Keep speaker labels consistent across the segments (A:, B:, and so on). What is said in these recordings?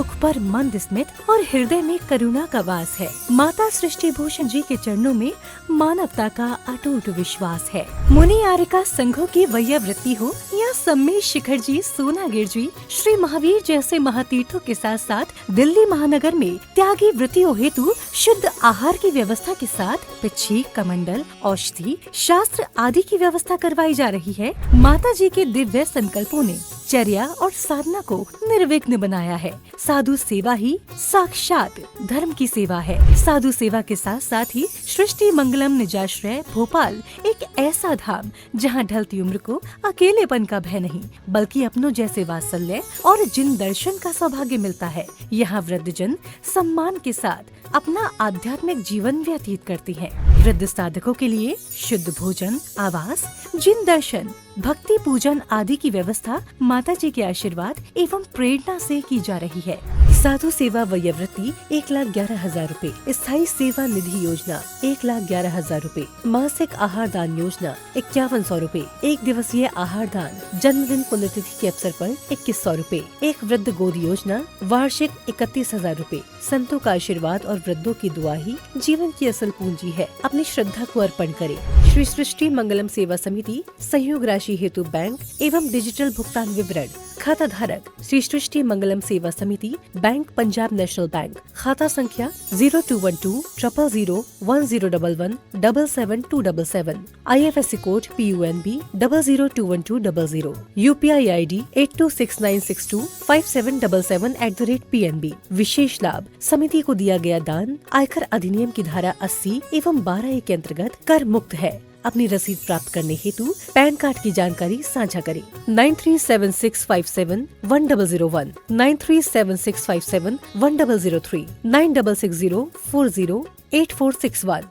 A: मुख पर मंद स्मित और हृदय में करुणा का वास है। माता सृष्टि भूषण जी के चरणों में मानवता का अटूट विश्वास है। मुनि आर्यका संघों की वैयावृत्ति हो या सम्मेश शिखर जी, सोनागिर जी, श्री महावीर जैसे महातीर्थों के साथ साथ दिल्ली महानगर में त्यागी वृत्तियों हेतु शुद्ध आहार की व्यवस्था के साथ पिच्छी, कमंडल, औषधि, शास्त्र आदि की व्यवस्था करवाई जा रही है। माता जी के दिव्य संकल्पों ने चर्या और साधना को निर्विघ्न बनाया है। साधु सेवा ही साक्षात धर्म की सेवा है। साधु सेवा के साथ साथ ही सृष्टि मंगलम निजाश्रय भोपाल एक ऐसा धाम जहां ढलती उम्र को अकेलेपन का भय नहीं, बल्कि अपनों जैसे वात्सल्य और जिन दर्शन का सौभाग्य मिलता है। यहाँ वृद्धजन सम्मान के साथ अपना आध्यात्मिक जीवन व्यतीत करती हैं। वृद्ध साधकों के लिए शुद्ध भोजन, आवास, जिन दर्शन, भक्ति पूजन आदि की व्यवस्था माता जी के आशीर्वाद एवं प्रेरणा से की जा रही है। साधु सेवा वयोवृत्ति 1,11,000 रूपए, स्थायी सेवा निधि योजना 1,11,000 रूपए, मासिक आहार दान योजना 5100 रूपए, एक दिवसीय आहार दान जन्मदिन पुण्यतिथि के अवसर पर 2100 रूपए, एक वृद्ध गोद योजना वार्षिक 31,000 रूपए। संतों का आशीर्वाद और वृद्धों की दुआ ही जीवन की असल पूंजी है। अपनी श्रद्धा को अर्पण करें। श्री सृष्टि मंगलम सेवा समिति सहयोग राशि हेतु बैंक एवं डिजिटल भुगतान विवरण। खाता धारक श्री सृष्टि मंगलम सेवा समिति, बैंक पंजाब नेशनल बैंक, खाता संख्या 0212001011777277, IFSC code PUNB 0021200, UPI ID 8269625777@PNB। विशेष लाभ समिति को दिया गया दान आयकर अधिनियम की धारा 80 एवं 12A के अंतर्गत कर मुक्त है। अपनी रसीद प्राप्त करने हेतु पैन कार्ड की जानकारी साझा करें। 9376571001, 9376571003, 9660408461।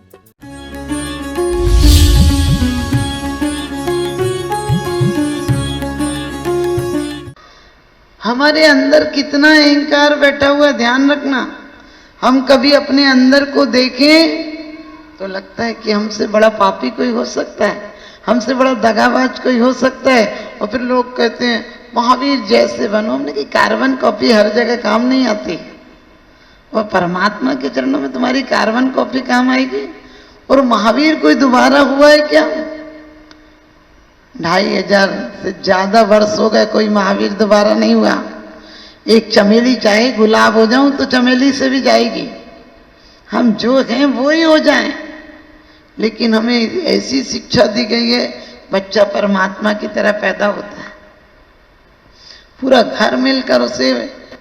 B: हमारे अंदर कितना अहंकार बैठा हुआ है, ध्यान रखना। हम कभी अपने अंदर को देखें तो लगता है कि हमसे बड़ा पापी कोई हो सकता है, हमसे बड़ा दगाबाज कोई हो सकता है। और फिर लोग कहते हैं महावीर जैसे बनो। हमने कि कार्बन कॉपी हर जगह काम नहीं आती, और परमात्मा के चरणों में तुम्हारी कार्बन कॉपी काम आएगी। और महावीर कोई दोबारा हुआ है क्या? 2500 से ज्यादा वर्ष हो गए, कोई महावीर दोबारा नहीं हुआ। एक चमेली चाहे गुलाब हो जाऊं तो चमेली से भी जाएगी। हम जो हैं वो ही हो जाएं, लेकिन हमें ऐसी शिक्षा दी गई है बच्चा परमात्मा की तरह पैदा होता है। पूरा घर मिलकर उसे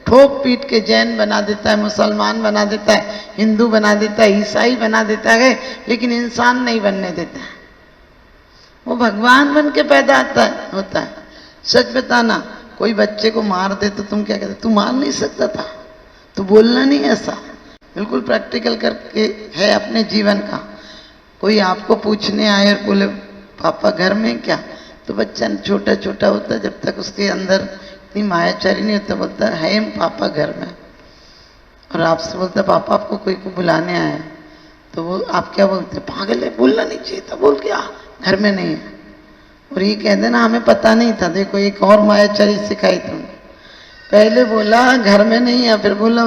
B: ठोक पीट के जैन बना देता है, मुसलमान बना देता है, हिंदू बना देता है, ईसाई बना देता है, लेकिन इंसान नहीं बनने देता है। वो भगवान बन के पैदा होता है। सच बताना, कोई बच्चे को मार दे तो तुम क्या कहते? तू मार नहीं सकता था, तू बोलना नहीं ऐसा। बिल्कुल प्रैक्टिकल करके है अपने जीवन का। कोई आपको पूछने आए और बोले पापा घर में क्या, तो बच्चा छोटा छोटा होता है, जब तक उसके अंदर इतनी मायाचारी नहीं होता, बोलता है पापा घर में। और आपसे बोलता पापा आपको कोई को बुलाने आया, तो वो आप क्या बोलते? पागल है, बोलना नहीं चाहिए था, बोल क्या घर में नहीं है। और ये कह देना हमें पता नहीं था। देखो एक और मायाचारी सिखाई तुमने। पहले बोला घर में नहीं है, फिर बोला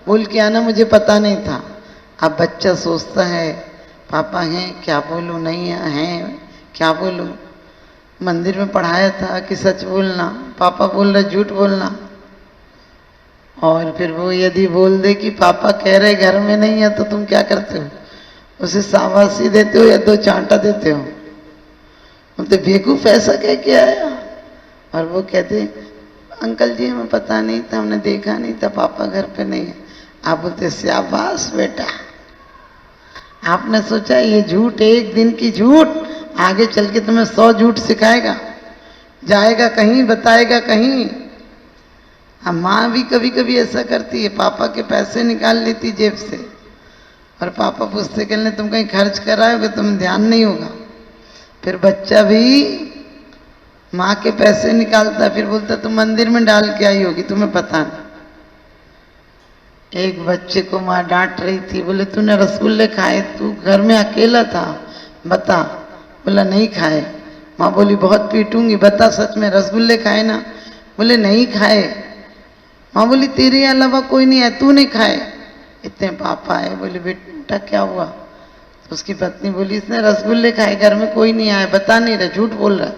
B: बोल के आना मुझे पता नहीं था। अब बच्चा सोचता है पापा हैं क्या बोलूं, नहीं हैं क्या बोलूं। मंदिर में पढ़ाया था कि सच बोलना, पापा बोल रहे झूठ बोलना। और फिर वो यदि बोल दे कि पापा कह रहे घर में नहीं है, तो तुम क्या करते हो? उसे शाबाशी देते हो या 2 चांटा देते हो? बोलते बेवकूफ ऐसा कह के आया। और वो कहते अंकल जी हमें पता नहीं था, हमने देखा नहीं था, पापा घर पे नहीं है। आप बोलते शाबाश बेटा, आपने सोचा ये झूठ, एक दिन की झूठ आगे चल के तुम्हें 100 झूठ सिखाएगा, जाएगा कहीं बताएगा कहीं। अब माँ भी कभी कभी ऐसा करती है, पापा के पैसे निकाल लेती जेब से, और पापा पूछते कहने तुम कहीं खर्च कराओगे, तुम्हें ध्यान नहीं होगा। फिर बच्चा भी माँ के पैसे निकालता, फिर बोलता तुम मंदिर में डाल के आई होगी, तुम्हें पता नहीं। एक बच्चे को माँ डांट रही थी, बोले तूने रसगुल्ले खाए, तू घर में अकेला था, बता। बोला नहीं खाए। माँ बोली बहुत पीटूंगी, बता सच में रसगुल्ले खाए ना? बोले नहीं खाए। माँ बोली तेरे अलावा कोई नहीं है, तू नहीं खाए। इतने पापा आए, बोले बेटा क्या हुआ? तो उसकी पत्नी बोली इसने रसगुल्ले खाए, घर में कोई नहीं आया, बता नहीं रहा, झूठ बोल रहा।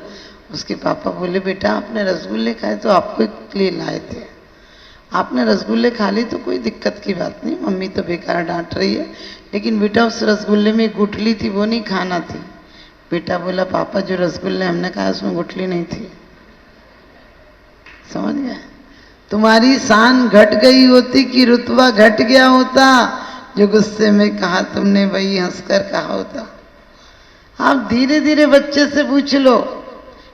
B: उसके पापा बोले बेटा आपने रसगुल्ले खाए तो आपको के लिए लाए थे, आपने रसगुल्ले खा ली तो कोई दिक्कत की बात नहीं, मम्मी तो बेकार डांट रही है, लेकिन बेटा उस रसगुल्ले में गुठली थी वो नहीं खाना थी। बेटा बोला पापा जो रसगुल्ले हमने खाया उसमें गुठली नहीं थी। समझ गया? तुम्हारी शान घट गई होती कि रुतबा घट गया होता, जो गुस्से में कहा तुमने वही हंसकर कहा होता। आप धीरे धीरे बच्चे से पूछ लो,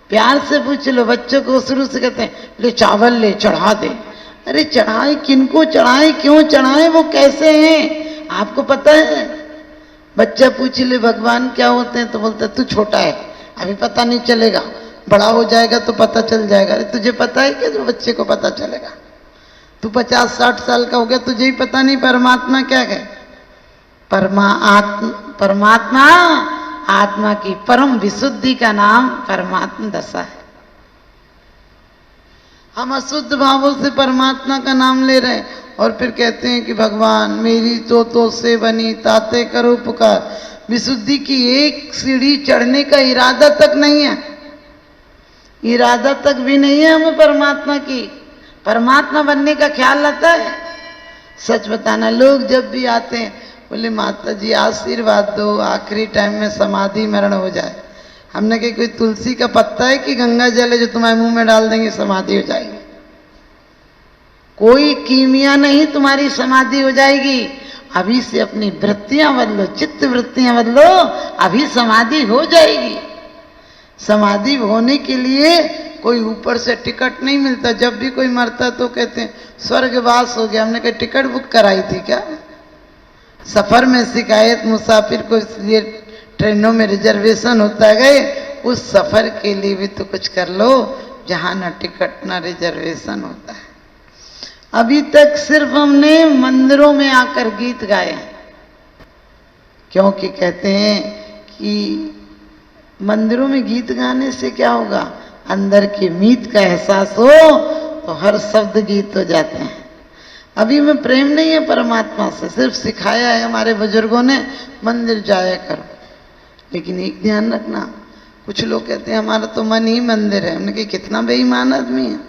B: प्यार से पूछ लो। बच्चों को शुरू से कहते हैं ले चावल ले चढ़ा दे। अरे चढ़ाए किनको चढ़ाए, क्यों चढ़ाए, वो कैसे हैं आपको पता है? बच्चा पूछ ले भगवान क्या होते हैं तो बोलता तू छोटा है अभी पता नहीं चलेगा, बड़ा हो जाएगा तो पता चल जाएगा। अरे तुझे पता है कि जो बच्चे को पता चलेगा? तू 50-60 साल का हो गया, तुझे ही पता नहीं परमात्मा क्या है। परमात्मा आत्मा की परम विशुद्धि का नाम परमात्मा दशा है। हम अशुद्ध भावों से परमात्मा का नाम ले रहे हैं और फिर कहते हैं कि भगवान मेरी तो से बनी ताते करो पुकार। विशुद्धि की एक सीढ़ी चढ़ने का इरादा तक नहीं है, इरादा तक भी नहीं है हमें परमात्मा की। परमात्मा बनने का ख्याल आता है? सच बताना, लोग जब भी आते हैं बोले माता जी आशीर्वाद दो आखिरी टाइम में समाधि मरण हो जाए। हमने कहा कोई तुलसी का पत्ता है कि गंगा जल है जो तुम्हारे मुंह में डाल देंगे समाधि हो जाएगी? कोई कीमिया नहीं, तुम्हारी समाधि हो जाएगी। अभी से अपनी वृत्तियां बदलो, चित्त वृत्तियां बदलो, अभी समाधि हो जाएगी। समाधि होने के लिए कोई ऊपर से टिकट नहीं मिलता। जब भी कोई मरता तो कहते हैं स्वर्गवास हो गया। हमने कहा टिकट बुक कराई थी क्या? सफर में शिकायत मुसाफिर को इसलिए ट्रेनों में रिजर्वेशन होता है, उस सफर के लिए भी तो कुछ कर लो जहां ना टिकट ना रिजर्वेशन होता है। अभी तक सिर्फ हमने मंदिरों में आकर गीत गाए हैं, क्योंकि कहते हैं कि मंदिरों में गीत गाने से क्या होगा, अंदर की मीत का एहसास हो तो हर शब्द गीत हो जाते हैं। अभी में प्रेम नहीं है परमात्मा से, सिर्फ सिखाया है हमारे बुजुर्गों ने मंदिर जाया करो। लेकिन एक ध्यान रखना, कुछ लोग कहते हैं हमारा तो मन ही मंदिर है। हमने कहा कितना बेईमान आदमी है,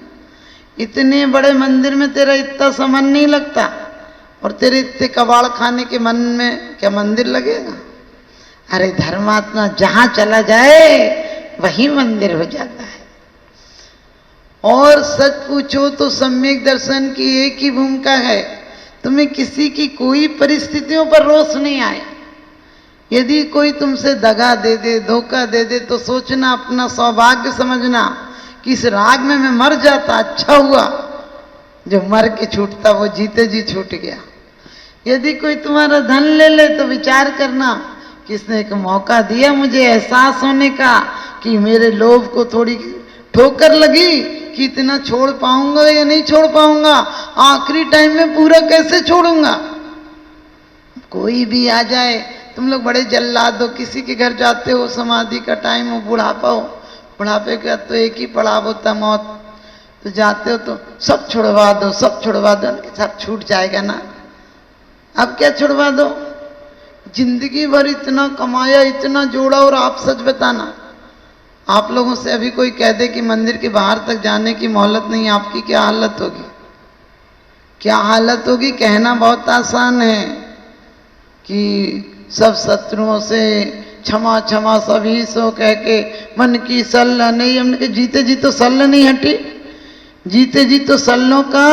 B: इतने बड़े मंदिर में तेरा इतना सा मन नहीं लगता और तेरे इतने कबाड़ खाने के मन में क्या मंदिर लगेगा? अरे धर्मात्मा जहां चला जाए वही मंदिर हो जाता है। और सच पूछो तो सम्यक दर्शन की एक ही भूमिका है, तुम्हें किसी की कोई परिस्थितियों पर रोष नहीं आए। यदि कोई तुमसे दगा दे दे, धोखा दे दे तो सोचना, अपना सौभाग्य समझना कि इस राग में मैं मर जाता, अच्छा हुआ जो मर के छूटता वो जीते जी छूट गया। यदि कोई तुम्हारा धन ले ले तो विचार करना किसने एक मौका दिया मुझे एहसास होने का कि मेरे लोभ को थोड़ी ठोकर लगी कि इतना छोड़ पाऊंगा या नहीं छोड़ पाऊंगा, आखिरी टाइम में पूरा कैसे छोड़ूंगा। कोई भी आ जाए, तुम लोग बड़े जल्लाद हो, किसी के घर जाते हो, समाधि का टाइम हो, बुढ़ापा हो, बुढ़ापे का तो एक ही पड़ाव होता मौत, तो जाते हो तो सब छुड़वा दो, सब छुड़वा दो, उनके साथ छूट जाएगा ना। अब क्या छुड़वा दो, जिंदगी भर इतना कमाया, इतना जोड़ा, और आप सच बताना, आप लोगों से अभी कोई कह दे कि मंदिर के बाहर तक जाने की मोहलत नहीं, आपकी क्या हालत होगी? क्या हालत होगी? कहना बहुत आसान है कि सब शत्रुओं से क्षमा क्षमा सभी सो कह के मन की सल्ला नहीं। हमने कहा जीते जी तो सल्ला नहीं हटी, जीते जी तो सल्लों का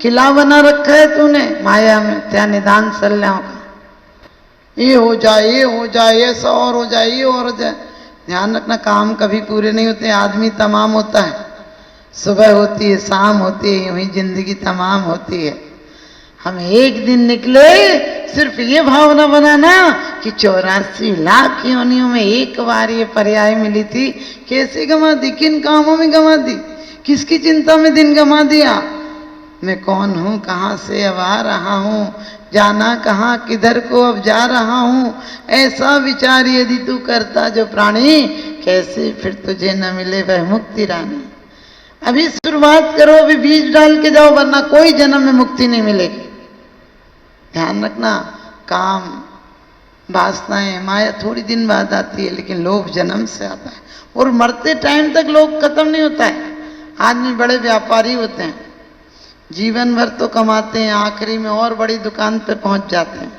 B: किला बना रखा है तूने माया में, त्या निदान सल्लों का। ये हो जाए, ये हो जाए, ऐसा और हो जाए, ये और हो जाए। ध्यान रखना, काम कभी पूरे नहीं होते, आदमी तमाम होता है। सुबह होती है, शाम होती है, यूं ही जिंदगी तमाम होती है। हम एक दिन निकले, सिर्फ ये भावना बनाना कि 84 लाख योनियों में एक बार ये पर्याय मिली थी। कैसे गंवा दी, किन कामों में गंवा दी, किसकी चिंता में दिन गंवा दिया। मैं कौन हूँ, कहाँ से अब आ रहा हूँ, जाना कहाँ, किधर को अब जा रहा हूँ, ऐसा विचार यदि तू करता जो प्राणी, कैसे फिर तुझे न मिले वह मुक्ति रानी। अभी शुरुआत करो, अभी बीज डाल के जाओ, वरना कोई जन्म में मुक्ति नहीं मिलेगी। ध्यान रखना, काम, वासनाएं, माया थोड़ी दिन बाद आती है, लेकिन लोभ जन्म से आता है और मरते टाइम तक लोभ खत्म नहीं होता है। आदमी बड़े व्यापारी होते हैं, जीवन भर तो कमाते हैं, आखिरी में और बड़ी दुकान पे पहुंच जाते हैं।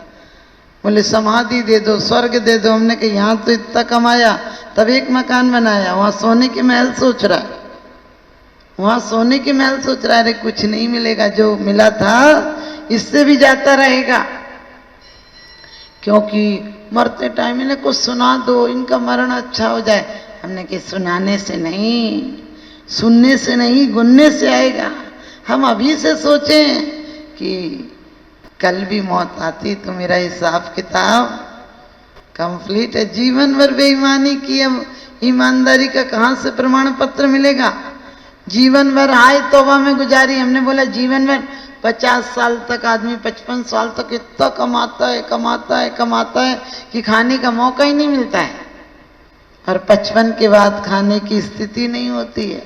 B: बोले समाधि दे दो, स्वर्ग दे दो। हमने कहा यहाँ तो इतना कमाया, तब एक मकान बनाया, वहां सोने की महल सोच रहा है, वहां सोने की महल सोच रहा है। अरे कुछ नहीं मिलेगा, जो मिला था इससे भी जाता रहेगा। क्योंकि मरते टाइम इन्हें कुछ सुना दो, इनका मरण अच्छा हो जाए। हमने कि सुनाने से नहीं, सुनने से नहीं, गुनने से आएगा। हम अभी से सोचें कि कल भी मौत आती तो मेरा हिसाब किताब कंप्लीट है। जीवन भर बेईमानी की, अब ईमानदारी का कहां से प्रमाण पत्र मिलेगा? जीवन भर हाय तौबा में गुजारी। हमने बोला जीवन भर 50 साल तक आदमी 55 साल तक इतना कमाता है, कमाता है, कमाता है कि खाने का मौका ही नहीं मिलता है, और 55 के बाद खाने की स्थिति नहीं होती है।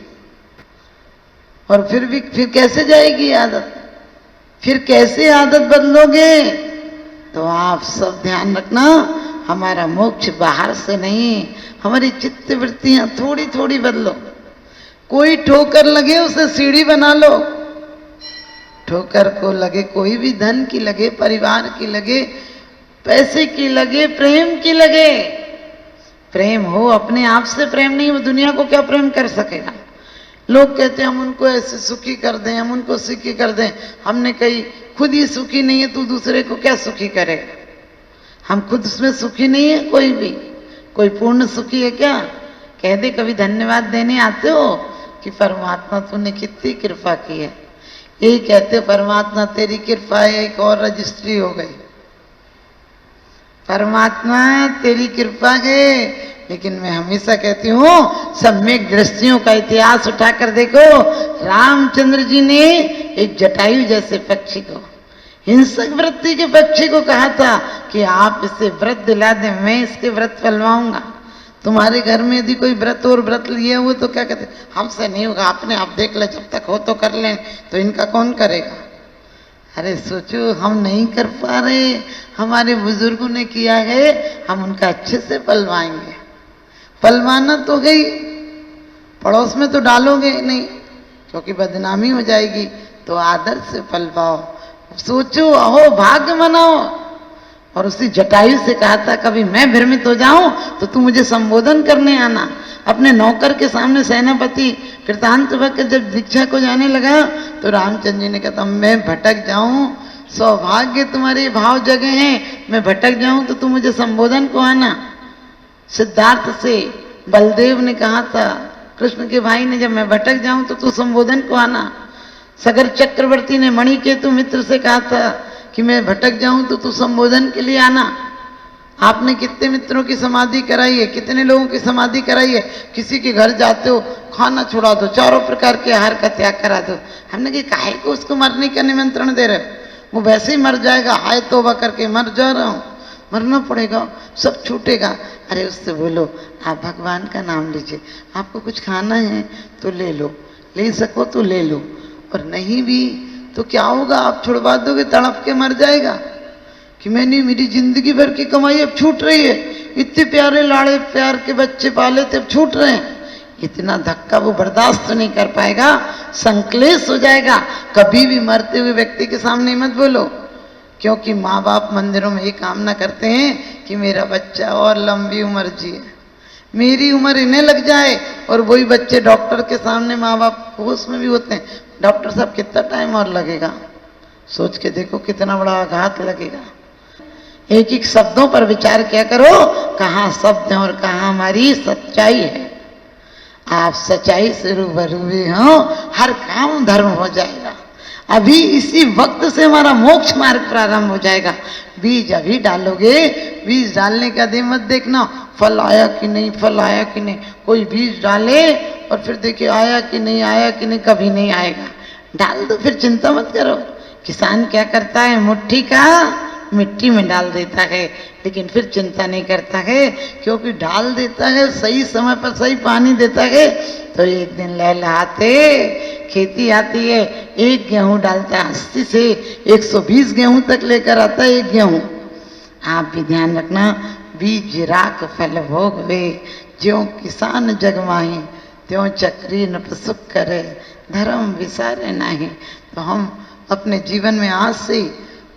B: और फिर कैसे जाएगी आदत? फिर कैसे आदत बदलोगे? तो आप सब ध्यान रखना, हमारा मोक्ष बाहर से नहीं, हमारी चित्त वृत्तियां थोड़ी थोड़ी बदलो। कोई ठोकर लगे उसे सीढ़ी बना लो। ठोकर को लगे, कोई भी धन की लगे, परिवार की लगे, पैसे की लगे, प्रेम की लगे। प्रेम हो, अपने आप से प्रेम नहीं, वो दुनिया को क्या प्रेम कर सकेगा? लोग कहते हैं हम उनको ऐसे सुखी कर दें, हम उनको सुखी कर दें। हमने कही खुद ही सुखी नहीं है, तू दूसरे को क्या सुखी करेगा? हम खुद उसमें सुखी नहीं है, कोई भी, कोई पूर्ण सुखी है क्या? कह दे कभी धन्यवाद देने आते हो कि परमात्मा तूने कितनी कृपा की है। यही कहते परमात्मा तेरी कृपा है, एक और रजिस्ट्री हो गई। परमात्मा तेरी कृपा है। लेकिन मैं हमेशा कहती हूँ, सम्यक दृष्टियों का इतिहास उठाकर देखो। रामचंद्र जी ने एक जटायु जैसे पक्षी को, हिंसक वृत्ति के पक्षी को कहा था कि आप इसे व्रत दिला दें, मैं इसके व्रत फलवाऊंगा। तुम्हारे घर में यदि कोई व्रत और व्रत लिए हुए तो क्या कहते, हमसे नहीं होगा, आपने आप देख ले, जब तक हो तो कर लें, तो इनका कौन करेगा? अरे सोचो, हम नहीं कर पा रहे, हमारे बुजुर्गों ने किया है, हम उनका अच्छे से पलवाएंगे। पलवाना तो गई, पड़ोस में तो डालोगे नहीं, क्योंकि बदनामी हो जाएगी, तो आदर से पलवाओ। सोचो, अहो भाग्य मनाओ। और उसी जटायु से कहा था, कभी मैं भ्रमित हो जाऊं तो तू मुझे संबोधन करने आना। अपने नौकर के सामने सेनापति कृतांतवक जब दीक्षा को जाने लगा तो रामचंद्र जी ने कहा, मैं भटक जाऊं, सौभाग्य तुम्हारे भाव जगे हैं, मैं भटक जाऊं तो तू मुझे संबोधन को आना। सिद्धार्थ से बलदेव ने कहा था, कृष्ण के भाई ने, जब मैं भटक जाऊं तो तू संबोधन को आना। सगर चक्रवर्ती ने मणिकेतु मित्र से कहा था कि मैं भटक जाऊं तो तू संबोधन के लिए आना। आपने कितने मित्रों की समाधि कराई है, कितने लोगों की समाधि कराई है। किसी के घर जाते हो, खाना छुड़ा दो, चारों प्रकार के आहार का त्याग करा दो। हमने कि काहे को उसको मरने का निमंत्रण दे रहे, वो वैसे ही मर जाएगा, हाय तौबा करके मर जा रहा हूं, मरना पड़ेगा, सब छूटेगा। अरे उससे बोलो, आप भगवान का नाम लीजिए, आपको कुछ खाना है तो ले लो, ले सको तो ले लो, और नहीं भी तो क्या होगा, आप छुड़वा दोगे, तड़प के मर जाएगा कि मैंने मेरी जिंदगी भर की कमाई अब छूट रही है, इतने प्यारे लाड़े प्यार के बच्चे पाले थे अब छूट रहे हैं। इतना धक्का वो बर्दाश्त नहीं कर पाएगा, संक्लेश हो जाएगा। कभी भी मरते हुए व्यक्ति के सामने मत बोलो, क्योंकि माँ बाप मंदिरों में ये कामना करते हैं कि मेरा बच्चा और लंबी उम्र जिए, मेरी उम्र इन्हें लग जाए। और वही बच्चे डॉक्टर के सामने माँ बाप होश में भी होते हैं, डॉक्टर साहब कितना टाइम और लगेगा? सोच के देखो कितना बड़ा आघात लगेगा। एक एक शब्दों पर विचार किया करो, कहाँ शब्द है और कहाँ हमारी सच्चाई है। आप सच्चाई से रूबरू हो, हर काम धर्म हो जाएगा। अभी इसी वक्त से हमारा मोक्ष मार्ग प्रारंभ हो जाएगा। बीज अभी डालोगे, बीज डालने का दे मत देखना फल आया कि नहीं, फल आया कि नहीं। कोई बीज डाले और फिर देखिए आया कि नहीं, आया कि नहीं, कभी नहीं आएगा। डाल दो, फिर चिंता मत करो। किसान क्या करता है, मुट्ठी का मिट्टी में डाल देता है, लेकिन फिर चिंता नहीं करता है, क्योंकि डाल देता है, सही समय पर सही पानी देता है, तो एक दिन लहलहाते खेती आती है। एक गेहूं डालता है 80 से 120 गेहूं तक लेकर आता है एक गेहूं। आप भी ध्यान रखना, बीज राख फल भोग वे, ज्यों किसान जग माही, त्यों चक्री नप सुख करे, धर्म विसारे नाही। तो हम अपने जीवन में आज से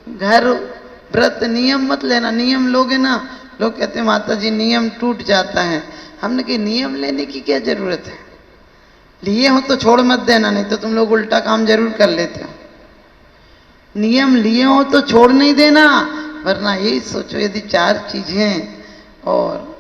B: घर व्रत नियम मत लेना। नियम लोगे ना, लोग कहते हैं माता जी नियम टूट जाता है। हमने कि नियम लेने की क्या जरूरत है, लिए हो तो छोड़ मत देना, नहीं तो तुम लोग उल्टा काम जरूर कर लेते हो। नियम लिए हो तो छोड़ नहीं देना, वरना यही सोचो यदि 4 चीजें और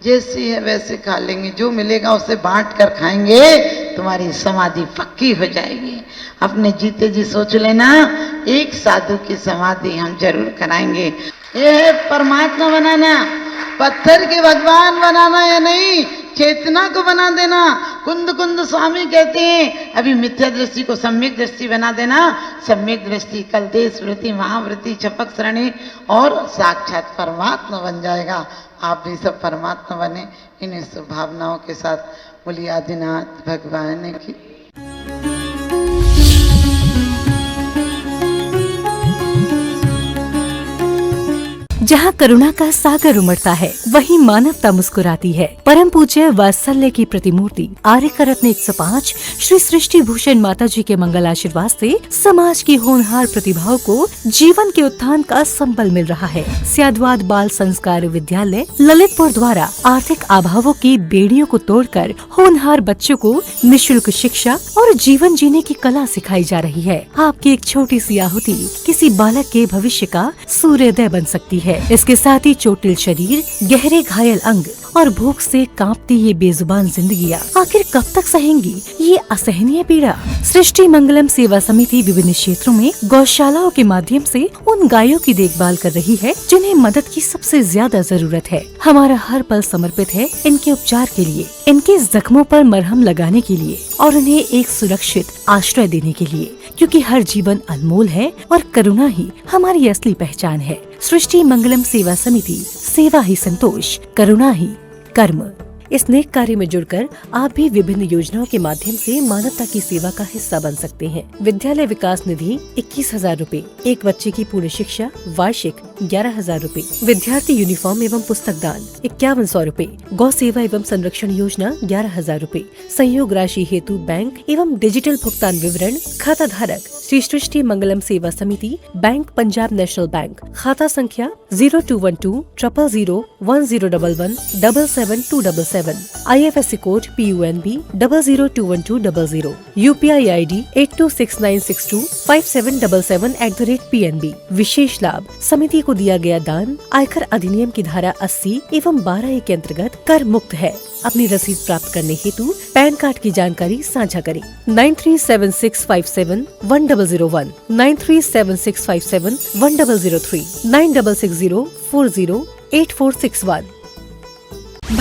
B: जैसी है वैसे खा लेंगे, जो मिलेगा उसे बांट कर खाएंगे, तुम्हारी समाधि पक्की हो जाएगी। अपने जीते जी सोच लेना, एक साधु की समाधि हम जरूर कराएंगे। ये है परमात्मा बनाना, पत्थर के भगवान बनाना या नहीं, चेतना को बना देना। कुंद कुंद स्वामी कहते हैं अभी मिथ्या दृष्टि को सम्यक दृष्टि बना देना। सम्यक दृष्टि कल देश वृत्ति महावृत्ति छपक श्रेणी और साक्षात परमात्मा बन जाएगा। आप भी सब परमात्मा बने, इन शुभ भावनाओं के साथ बोलिए आदिनाथ भगवान की।
A: जहाँ करुणा का सागर उमड़ता है, वहीं मानवता मुस्कुराती है। परम पूज्य वात्सल्य की प्रतिमूर्ति आर्यका रत्न 105 श्री सृष्टि भूषण माता जी के मंगल आशीर्वाद से समाज की होनहार प्रतिभाओं को जीवन के उत्थान का संबल मिल रहा है। स्याद्वाद बाल संस्कार विद्यालय ललितपुर द्वारा आर्थिक अभावों की बेड़ियों को तोड़कर होनहार बच्चों को निःशुल्क शिक्षा और जीवन जीने की कला सिखाई जा रही है। आपकी एक छोटी सी आहुति किसी बालक के भविष्य का सूर्योदय बन सकती है। इसके साथ ही चोटिल शरीर, गहरे घायल अंग और भूख से कांपती ये बेजुबान जिंदगियां आखिर कब तक सहेंगी ये असहनीय पीड़ा। सृष्टि मंगलम सेवा समिति विभिन्न क्षेत्रों में गौशालाओं के माध्यम से उन गायों की देखभाल कर रही है जिन्हें मदद की सबसे ज्यादा जरूरत है। हमारा हर पल समर्पित है इनके उपचार के लिए, इनके जख्मों पर मरहम लगाने के लिए और उन्हें एक सुरक्षित आश्रय देने के लिए, क्योंकि हर जीवन अनमोल है और करुणा ही हमारी असली पहचान है। सृष्टि मंगलम सेवा समिति, सेवा ही संतोष, करुणा ही कर्म। इस नेक कार्य में जुड़कर आप भी विभिन्न योजनाओं के माध्यम से मानवता की सेवा का हिस्सा बन सकते हैं। विद्यालय विकास निधि 21,000 रूपए, एक बच्चे की पूर्ण शिक्षा वार्षिक 11,000 रूपए, विद्यार्थी यूनिफॉर्म एवं पुस्तक दान 5100 रूपए, गौ सेवा एवं संरक्षण योजना 11,000 रूपए, संयोग राशि हेतु बैंक एवं डिजिटल भुगतान विवरण, खाता धारक श्री सृष्टि मंगलम सेवा समिति, बैंक पंजाब नेशनल बैंक, खाता संख्या 0212 000 1011 77277, IFSC code PUNB 0021200, UPI ID 8269625777@PNB। विशेष लाभ, समिति को दिया गया दान आयकर अधिनियम की धारा 80 एवं 12A के अंतर्गत कर मुक्त है। अपनी रसीद प्राप्त करने हेतु पैन कार्ड की जानकारी साझा करें। 9376571001, 9376571003, 9660408461।